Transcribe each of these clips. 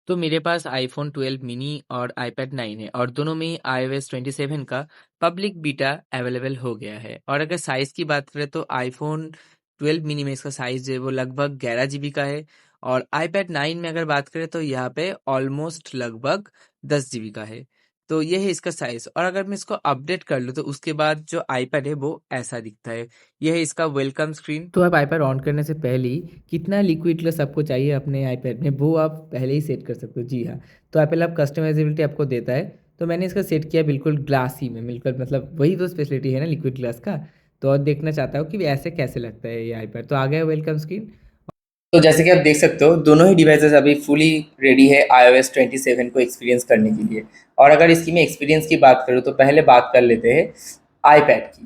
तो मेरे पास iPhone 12 mini और आईपैड 9 है और दोनों में iOS 27 का पब्लिक बीटा अवेलेबल हो गया है। और अगर साइज़ की बात करें तो आईफ़ोन 12 मिनी में इसका साइज़ जो है वो लगभग 11 जीबी का है और आईपैड 9 में अगर बात करें तो यहाँ पे ऑलमोस्ट लगभग 10 जीबी का है। तो ये है इसका साइज़ और अगर मैं इसको अपडेट कर लूँ तो उसके बाद जो आईपैड है वो ऐसा दिखता है। ये है इसका वेलकम स्क्रीन। तो आप आईपैड ऑन करने से पहले ही कितना लिक्विड ग्लास आपको चाहिए अपने आईपैड में वो आप पहले ही सेट कर सकते हो। जी हाँ, तो एप्पल आप कस्टमाइजेबिलिटी आपको देता है, तो मैंने इसका सेट किया बिल्कुल ग्लासी में, बिल्कुल मतलब वही तो स्पेशलिटी है ना लिक्विड ग्लास का। तो और देखना चाहता हूँ कि ऐसे कैसे लगता है ये आईपैड। तो आ गया वेलकम स्क्रीन। तो जैसे कि आप देख सकते हो दोनों ही डिवाइसेस अभी फुली रेडी है iOS 27 को एक्सपीरियंस करने के लिए। और अगर इसकी मैं एक्सपीरियंस की बात करूँ तो पहले बात कर लेते हैं आईपैड की।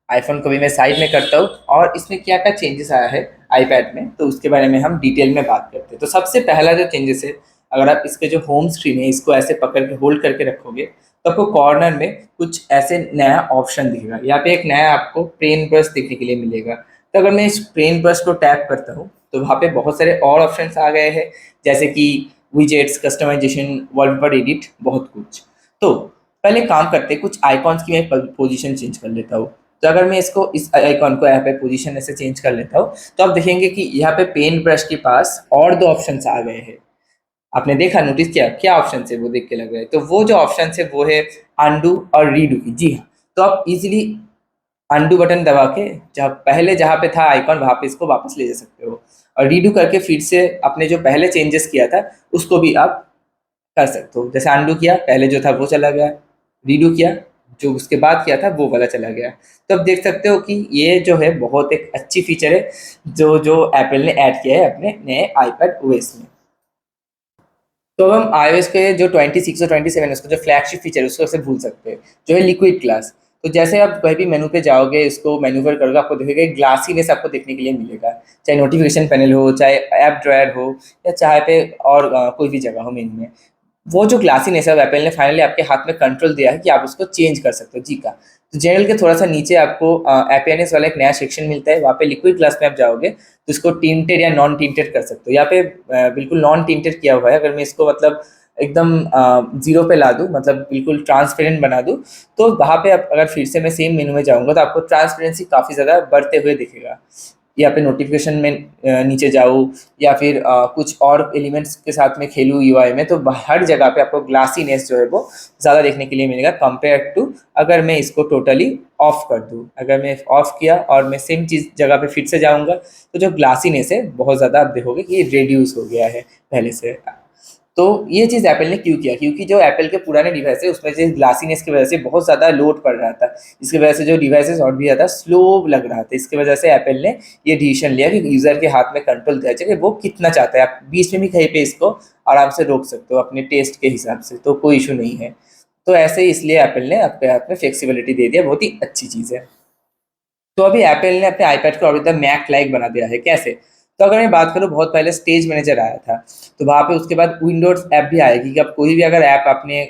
आईफोन को भी मैं साइड में करता हूँ और इसमें क्या क्या चेंजेस आया है आईपैड में, तो उसके बारे में हम डिटेल में बात करते हैं। तो सबसे पहला जो चेंजेस है, अगर आप इसके जो होम स्क्रीन है इसको ऐसे पकड़ के होल्ड करके रखोगे तो आपको कॉर्नर में कुछ ऐसे नया ऑप्शन दिखेगा। यहाँ पे एक नया आपको पेन ब्रश देखने के लिए मिलेगा। तो अगर मैं इस पेन ब्रश को टैप करता हूँ तो वहाँ पे बहुत सारे और ऑप्शंस आ गए हैं, जैसे कि विजेट्स, कस्टमाइजेशन, वॉलपेपर एडिट, बहुत कुछ। तो पहले काम करते हैं, कुछ आइकॉन्स की मैं पोजीशन चेंज कर लेता हूँ। तो अगर मैं इसको इस आइकॉन को यहाँ पे पोजीशन ऐसे चेंज कर लेता हूँ तो आप देखेंगे कि यहाँ पे पेन ब्रश के पास और दो ऑप्शंस आ गए हैं। आपने देखा, नोटिस किया क्या ऑप्शन है वो देख के लग रहा है? तो वो जो ऑप्शन है वो है अनडू और रीडू की। जी हाँ, तो आप इजीली अनडू बटन दबा के जहाँ पहले जहाँ पे था आइकॉन वहाँ पे इसको वापस ले जा सकते हो, और रीडू करके फिर से अपने जो पहले चेंजेस किया था उसको भी आप कर सकते हो। जैसे अनडू किया, पहले जो था वो चला गया, रीडू किया, जो उसके बाद किया था वो वाला चला गया। तो अब देख सकते हो कि ये जो है बहुत एक अच्छी फीचर है जो जो एप्पल ने ऐड किया है अपने नए आईपैड ओएस में। तो अब हम iOS के जो 26 और 27 है उसका जो फ्लैगशिप फीचर है उसको कैसे भूल सकते हैं, जो है लिक्विड ग्लास। तो जैसे आप कहीं भी मेनू पे जाओगे, इसको मैन्यूवर करोगे, आपको दिखेगा ग्लासीनेस आपको देखने के लिए मिलेगा। चाहे नोटिफिकेशन पैनल हो, चाहे ऐप ड्रायर हो, या चाहे पे और कोई भी जगह हो मेनू में, वो जो ग्लासीनेस है एप्पल ने फाइनली आपके हाथ में कंट्रोल दिया है कि आप उसको चेंज कर सकते हो। जी का, तो जनरल के थोड़ा सा नीचे आपको एपियनेस वाला एक नया सेक्शन मिलता है, वहाँ पे लिक्विड ग्लास में आप जाओगे तो इसको टिंटेड या नॉन टिंटेड कर सकते हो। यहाँ पे बिल्कुल नॉन टिंटेड किया हुआ है। अगर मैं इसको मतलब एकदम जीरो पे ला दूँ, मतलब बिल्कुल ट्रांसपेरेंट बना दूँ, तो वहाँ पे आप अगर फिर से मैं सेम मेनू में जाऊँगा तो आपको ट्रांसपेरेंसी काफ़ी ज़्यादा बढ़ते हुए दिखेगा। यहाँ पे नोटिफिकेशन में नीचे जाऊँ या फिर कुछ और एलिमेंट्स के साथ में खेलूँ यूआई में, तो हर जगह पे आपको ग्लासीनेस जो है वो ज़्यादा देखने के लिए मिलेगा कंपेयर टू अगर मैं इसको टोटली ऑफ कर दूँ। अगर मैं ऑफ किया और मैं सेम चीज़ जगह पे फिर से जाऊँगा तो जो ग्लासीनेस है बहुत ज़्यादा आप देखोगे कि रिड्यूस हो गया है पहले से। तो ये चीज़ एप्पल ने क्यों किया? क्योंकि जो एप्पल के पुराने डिवाइस है उसमें जो ग्लासीनेस की वजह से बहुत ज़्यादा लोड पड़ रहा था। इसकी वजह से जो डिवाइसेस और भी ज़्यादा स्लो लग रहा था। इसकी वजह से एप्पल ने ये डिसीजन लिया कि यूज़र के हाथ में कंट्रोल दिया जाए कि वो कितना चाहता है। आप बीच में भी कहीं पे इसको आराम से रोक सकते हो अपने टेस्ट के हिसाब से, तो कोई इशू नहीं है। तो ऐसे ही इसलिए एप्पल ने आपके हाथ में फ्लेक्सिबिलिटी दे दिया, बहुत ही अच्छी चीज़ है। तो अभी एप्पल ने अपने आईपैड को और एकदम मैक लाइक बना दिया है। कैसे? तो अगर मैं बात करूँ, बहुत पहले स्टेज मैनेजर आया था, तो वहाँ पे उसके बाद विंडोज़ ऐप भी आएगी कि आप कोई भी अगर ऐप आपने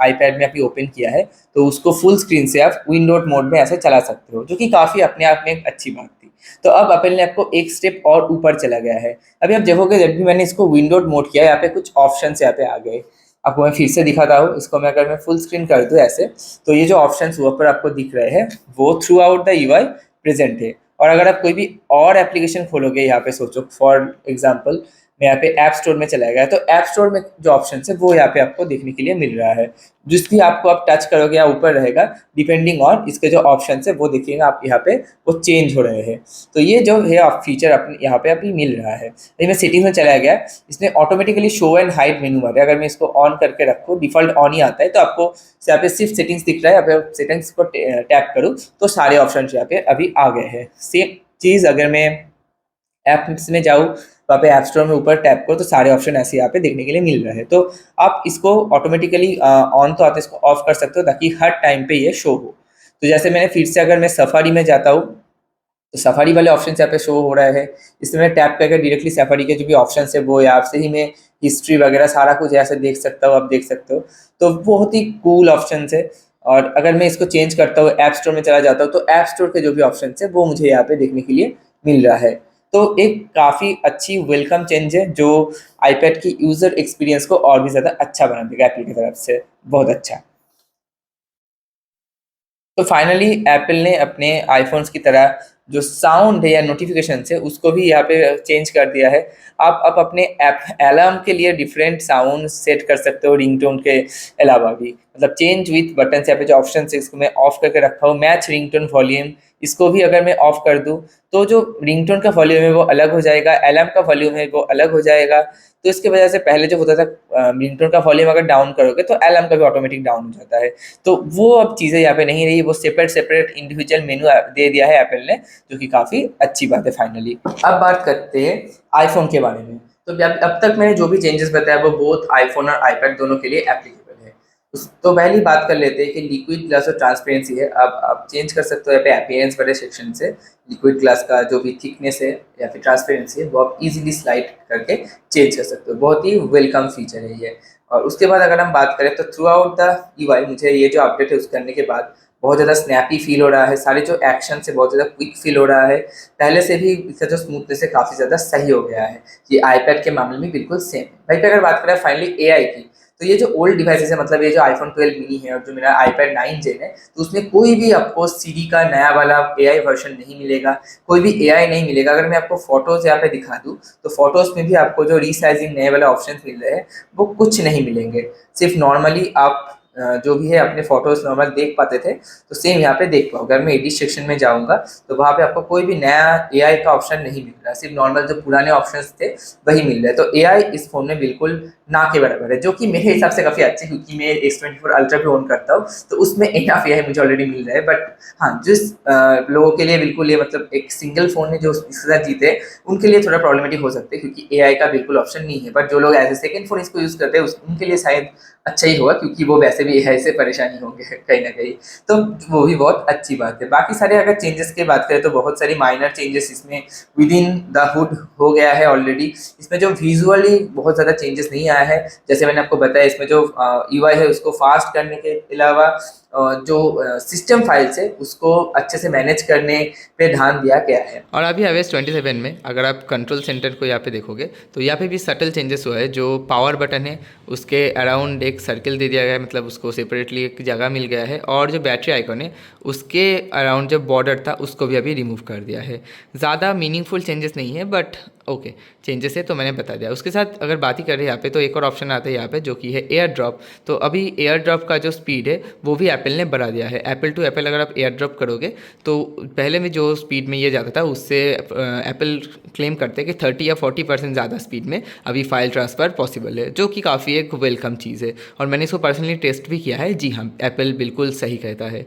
आईपैड में अभी ओपन किया है तो उसको फुल स्क्रीन से आप विंडोज़ मोड में ऐसे चला सकते हो, जो कि काफ़ी अपने आप में एक अच्छी बात थी। तो अब एप्पल ने आपको एक स्टेप और ऊपर चला गया है। अभी आप देखोगे जब भी मैंने इसको विंडोज़ मोड किया, यहाँ पे कुछ ऑप्शंस यहाँ पे आ गए। आपको मैं फिर से दिखाता हूँ, इसको मैं अगर मैं फुल स्क्रीन कर दूँ ऐसे, तो ये जो ऑप्शंस वहाँ पर आपको दिख रहे हैं वो through out the UI present है। और अगर आप कोई भी और एप्लीकेशन खोलोगे, यहाँ पे सोचो फॉर एग्जांपल मैं यहाँ पे ऐप स्टोर में चला गया, तो ऐप स्टोर में जो ऑप्शन है वो यहाँ पे आपको देखने के लिए मिल रहा है। जिस भी आपको आप टच करोगे या ऊपर रहेगा, डिपेंडिंग ऑन इसके जो ऑप्शन है वो देखिएगा आप यहाँ पे वो चेंज हो रहे हैं। तो ये जो है फीचर अपने यहाँ पे अभी मिल रहा है। तो मैं सेटिंग में चला गया, इसने automatically show and hide menu आ गया। अगर मैं इसको ऑन करके रखूँ, डिफॉल्ट ऑन ही आता है, तो आपको यहाँ पे सिर्फ सेटिंग्स दिख रहा है। यहाँ पे सेटिंग्स को टैप करूँ तो सारे ऑप्शन यहाँ पे अभी आ गए हैं। सेम चीज़ अगर मैं ऐप्स में जाऊँ, वहाँ पे ऐप स्टोर में ऊपर टैप करो तो सारे ऑप्शन ऐसे यहाँ पे देखने के लिए मिल रहे हैं। तो आप इसको ऑटोमेटिकली ऑन तो आते इसको ऑफ कर सकते हो ताकि हर टाइम पे ये शो हो। तो जैसे मैंने फिर से अगर मैं सफारी में जाता हूँ तो सफारी वाले ऑप्शन यहाँ पे शो हो रहा है। इसमें मैं टैप करके डायरेक्टली सफारी के जो भी ऑप्शन है वो यहाँ से ही मैं हिस्ट्री वगैरह सारा कुछ यहाँ से देख सकता हूँ, आप देख सकते हो। तो बहुत ही कूल ऑप्शन है। और अगर मैं इसको चेंज करता हूँ, ऐप स्टोर में चला जाता हूँ, तो ऐप स्टोर के जो भी ऑप्शन है वो मुझे यहाँ पे देखने के लिए मिल रहा है। तो एक काफ़ी अच्छी वेलकम चेंज है जो आईपैड की यूज़र एक्सपीरियंस को और भी ज़्यादा अच्छा बना देगा एप्पल की तरफ से, बहुत अच्छा। तो फाइनली एप्पल ने अपने आईफोन्स की तरह जो साउंड है या नोटिफिकेशन है उसको भी यहाँ पे चेंज कर दिया है। आप अपने ऐप अलार्म के लिए डिफरेंट साउंड सेट कर सकते हो रिंगटोन के अलावा भी, मतलब चेंज विथ बटन से यहाँ पे जो ऑप्शन है इसको मैं ऑफ करके रखा हूँ। मैच रिंगटोन वॉल्यूम, इसको भी अगर मैं ऑफ कर दूँ तो जो रिंगटोन का वॉल्यूम है वो अलग हो जाएगा, अलार्म का वॉल्यूम है वो अलग हो जाएगा। तो इसकी वजह से पहले जो होता था रिंगटोन का वॉल्यूम अगर डाउन करोगे तो अलार्म का भी ऑटोमेटिक डाउन हो जाता है। तो वो अब चीज़ें यहाँ पे नहीं रही, वो सेपरेट सेपरेट इंडिविजुअल मेनू दे दिया है एप्पल ने, जो कि काफ़ी अच्छी बात है फाइनली। अब बात करते हैं आईफोन के बारे में। तो अब तक मैंने जो भी चेंजेस बताया वो बोथ आईफोन और आईपैड दोनों के लिए एप्लीकेबल है। तो पहली बात कर लेते हैं कि लिक्विड ग्लास और ट्रांसपेरेंसी है। अब आप चेंज कर सकते हो यहाँ पे अपीयरेंस वाले सेक्शन से लिक्विड ग्लास का जो भी थिकनेस है या फिर ट्रांसपेरेंसी है वो आप इजीली स्लाइड करके चेंज कर सकते हो। बहुत ही वेलकम फीचर है ये। और उसके बाद अगर हम बात करें तो थ्रू आउट द यूआई मुझे ये जो अपडेट है उस करने के बाद बहुत ज़्यादा स्नैपी फील हो रहा है। सारे जो एक्शन से बहुत ज़्यादा क्विक फील हो रहा है। पहले से भी इसका जो स्मूथनेस है काफ़ी ज़्यादा सही हो गया है। ये आईपैड के मामले में बिल्कुल सेम है। भाई पे अगर बात करें फाइनली एआई की, तो ये जो ओल्ड डिवाइसेस है, मतलब ये जो आईफोन 12 मिनी है और जो मेरा आईपैड 9 जेन है, तो उसमें कोई भी आपको सीरी का नया वाला एआई वर्जन नहीं मिलेगा, कोई भी एआई नहीं मिलेगा। अगर मैं आपको फोटोज यहाँ पे दिखा दूँ तो फोटोज में भी आपको जो रीसाइजिंग नए वाले ऑप्शन मिल रहे हैं वो कुछ नहीं मिलेंगे। सिर्फ नॉर्मली आप जो भी है अपने फोटोज नॉर्मल देख पाते थे तो सेम यहाँ पे देख पाओ। अगर मैं एडिट सेक्शन में जाऊँगा तो वहाँ पे आपको कोई भी नया एआई का ऑप्शन नहीं मिल रहा, सिर्फ नॉर्मल जो पुराने ऑप्शंस थे वही मिल रहे हैं। तो एआई इस फोन में बिल्कुल ना के बराबर है, जो कि मेरे हिसाब से काफ़ी अच्छी, क्योंकि मैं S24 अल्ट्रा भी ऑन करता हूँ तो उसमें इनफ एआई मुझे ऑलरेडी मिल रहा है। बट हाँ, जिस लोगों के लिए बिल्कुल ये मतलब एक सिंगल फोन है जो इसके साथ जीते उनके लिए थोड़ा प्रॉब्लमेटिक हो सकते हैं, क्योंकि एआई का बिल्कुल ऑप्शन नहीं है। बट जो लोग एज ए सेकंड फोन इसको यूज़ करते हैं उनके लिए शायद अच्छा ही होगा, क्योंकि वो वैसे भी एआई से परेशानी होंगे कहीं ना कहीं। तो वो भी बहुत अच्छी बात है। बाकी सारे अगर चेंजेस की बात करें तो बहुत सारी माइनर चेंजेस इसमें विद इन द हुड हो गया है ऑलरेडी। इसमें जो विजुअली बहुत ज़्यादा चेंजेस नहीं आया है, जैसे मैंने आपको बताया इसमें जो यूआई है उसको फास्ट करने के अलावा जो सिस्टम फाइल्स है उसको अच्छे से मैनेज करने पे ध्यान दिया गया है। और अभी iOS 27 में अगर आप कंट्रोल सेंटर को यहाँ पे देखोगे तो यहाँ पे भी सटल चेंजेस हुआ है। जो पावर बटन है उसके अराउंड एक सर्किल दे दिया गया है, मतलब उसको सेपरेटली एक जगह मिल गया है। और जो बैटरी आइकन है उसके अराउंड जो बॉर्डर था उसको भी अभी रिमूव कर दिया है। ज़्यादा मीनिंगफुल चेंजेस नहीं है बट ओके चेंजेस है तो मैंने बता दिया। उसके साथ अगर बात ही करें यहाँ पे तो एक और ऑप्शन आता है यहाँ पे जो कि है एयर ड्रॉप। तो अभी एयर ड्रॉप का जो स्पीड है वो भी एप्पल ने बढ़ा दिया है। एप्पल टू एप्पल अगर आप एयर ड्रॉप करोगे तो पहले में जो स्पीड में ये जाता था उससे एप्पल क्लेम करते हैं कि 30 या 40% ज़्यादा स्पीड में अभी फाइल ट्रांसफ़र पॉसिबल है, जो कि काफ़ी एक वेलकम चीज़ है। और मैंने इसको पर्सनली टेस्ट भी किया है। जी हाँ, एप्पल बिल्कुल सही कहता है।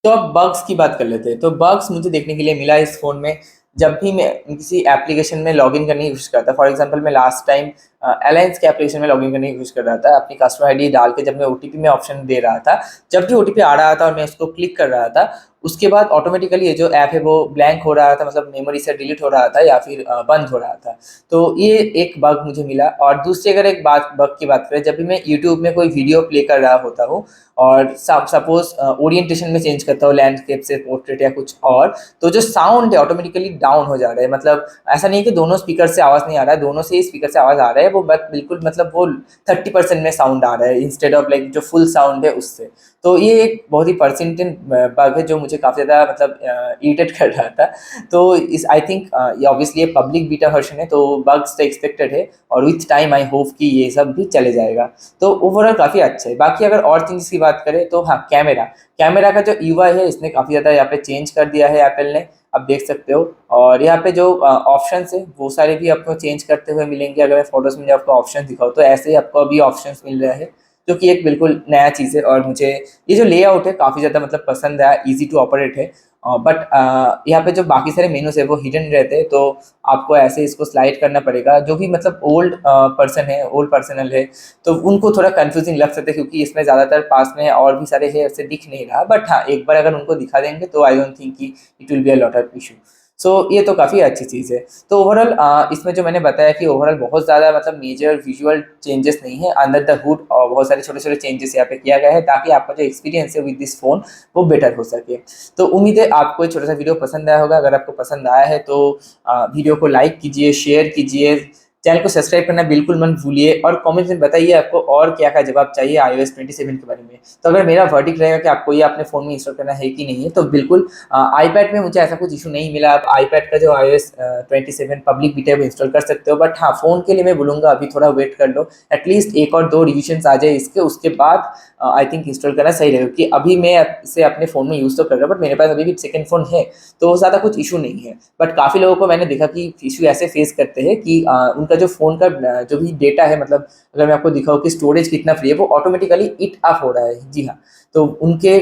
तो अब बग्स की बात कर लेते हैं। तो बग्स मुझे देखने के लिए मिला इस फ़ोन में, जब भी मैं किसी एप्लीकेशन में लॉगिन करने की कोशिश करता। फॉर एग्जांपल मैं लास्ट टाइम अलायंस के एप्लीकेशन में लॉगिन करने की कोशिश कर रहा था, अपनी कस्टमर आईडी डाल के जब मैं ओटीपी में ऑप्शन दे रहा था, जब भी ओटीपी आ रहा था और मैं उसको क्लिक कर रहा था उसके बाद ऑटोमेटिकली ये जो ऐप है वो ब्लैंक हो रहा था, मतलब मेमोरी से डिलीट हो रहा था या फिर बंद हो रहा था। तो ये एक बग मुझे मिला। और दूसरी अगर एक बात बग की बात करें, जब भी मैं यूट्यूब में कोई वीडियो प्ले कर रहा होता हूँ और सपोज ओरिएंटेशन में चेंज करता हूँ लैंडस्केप से पोर्ट्रेट या कुछ और, तो जो साउंड है ऑटोमेटिकली डाउन हो जा रहा है। मतलब ऐसा नहीं है कि दोनों स्पीकर से आवाज़ नहीं आ रहा है, दोनों से ही स्पीकर से आवाज़ आ रहा है, वो बट बिल्कुल मतलब वो 30% में साउंड आ रहा है इंस्टेड ऑफ लाइक जो फुल साउंड है उससे। तो ये एक बहुत ही परसेंटेज बग है जो मुझे काफ़ी ज़्यादा मतलब इरिटेट कर रहा था। तो इस आई थिंक ये ऑब्वियसली ये पब्लिक बीटा वर्जन है तो बग्स तो एक्सपेक्टेड है, और विथ टाइम आई होप कि ये सब भी चले जाएगा। तो ओवरऑल काफ़ी अच्छा है। बाकी अगर और चीज़ की बात करें तो हाँ, कैमरा का जो यूआई है इसने काफ़ी ज़्यादा यहाँ पे चेंज कर दिया है एप्पल ने, आप देख सकते हो। और यहाँ पे जो ऑप्शंस है वो सारे भी आपको चेंज करते हुए मिलेंगे। अगर मैं फोटोज़ में आपको ऑप्शन दिखाऊँ तो ऐसे ही आपको अभी ऑप्शंस मिल रहे हैं, जो कि एक बिल्कुल नया चीज़ है। और मुझे ये जो लेआउट है काफ़ी ज़्यादा मतलब पसंद आया, ईजी टू ऑपरेट है। बट यहाँ पे जो बाकी सारे मेनूज है वो हिडन रहते हैं, तो आपको ऐसे इसको स्लाइड करना पड़ेगा। जो भी मतलब ओल्ड पर्सन है, ओल्ड पर्सनल है, तो उनको थोड़ा कंफ्यूजिंग लग सकता है, क्योंकि इसमें ज़्यादातर पास में और भी सारे है ऐसे दिख नहीं रहा। बट हाँ, एक बार अगर उनको दिखा देंगे तो आई डोंट थिंक कि it will be a lot of issue. So ये तो काफ़ी अच्छी चीज़ है। तो ओवरऑल इसमें जो मैंने बताया कि ओवरऑल बहुत ज़्यादा मतलब मेजर विजुअल चेंजेस नहीं है, अंडर द हुड और बहुत सारे छोटे-छोटे चेंजेस यहाँ पे किया गया है ताकि आपका जो एक्सपीरियंस है विद दिस फ़ोन वो बेटर हो सके। तो उम्मीद है आपको ये छोटा-सा वीडियो पसंद आया होगा। अगर आपको पसंद आया है तो वीडियो को लाइक कीजिए, शेयर कीजिए, चैनल को सब्सक्राइब करना बिल्कुल मत भूलिए और कमेंट्स में बताइए आपको और क्या-क्या जवाब चाहिए iOS 27 के बारे में। तो अगर मेरा वर्डिक्ट रहेगा कि आपको ये अपने फ़ोन में इंस्टॉल करना है कि नहीं है, तो बिल्कुल आईपैड में मुझे ऐसा कुछ इशू नहीं मिला। आप आईपैड का जो iOS 27 पब्लिक बीटा है वो इंस्टॉल कर सकते हो, बट हाँ, फ़ोन के लिए मैं बोलूँगा अभी थोड़ा वेट कर लो। एटलीस्ट 1 और 2 रिविजन्स आ जाए इसके, उसके बाद आई थिंक इंस्टॉल करना सही रहेगा, क्योंकि अभी मैं इसे अपने फ़ोन में यूज़ तो कर रहा हूँ, बट मेरे पास अभी भी सेकंड फ़ोन है, तो ज़्यादा कुछ इशू नहीं है। बट काफ़ी लोगों को मैंने देखा कि इशू ऐसे फेस करते हैं कि उनका जो फ़ोन का जो भी डेटा है, मतलब अगर मैं आपको दिखाऊँ कि स्टोरेज कितना फ्री है, वो ऑटोमेटिकली ईट अप हो रहा है। जी हाँ, तो उनके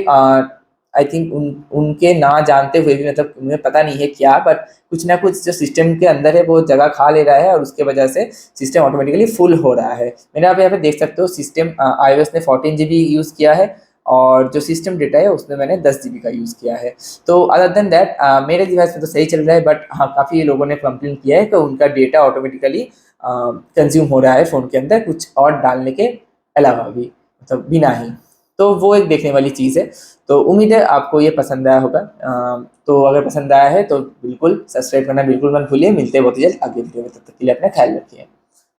आई थिंक उनके ना जानते हुए भी, मतलब उन्हें पता नहीं है क्या, बट कुछ ना कुछ जो सिस्टम के अंदर है वो जगह खा ले रहा है और उसके वजह से सिस्टम ऑटोमेटिकली फुल हो रहा है। मैंने आप यहाँ पे देख सकते हो सिस्टम iOS ने 14 GB यूज़ किया है और जो सिस्टम डेटा है उसमें मैंने 10 GB का यूज़ किया है। तो अदर देन दैट मेरे डिवाइस में तो सही चल रहा है, बट हाँ, काफ़ी लोगों ने कंप्लेन किया है कि उनका डेटा ऑटोमेटिकली कंज्यूम हो रहा है फ़ोन के अंदर कुछ और डालने के अलावा भी, मतलब बिना ही। तो वो एक देखने वाली चीज़ है। तो उम्मीद है आपको ये पसंद आया होगा। तो अगर पसंद आया है तो बिल्कुल सब्सक्राइब करना बिल्कुल मत भूलिए। मिलते हैं बहुत ही जल्द अगले वीडियो में, तब तक के लिए अपना ख्याल रखिए।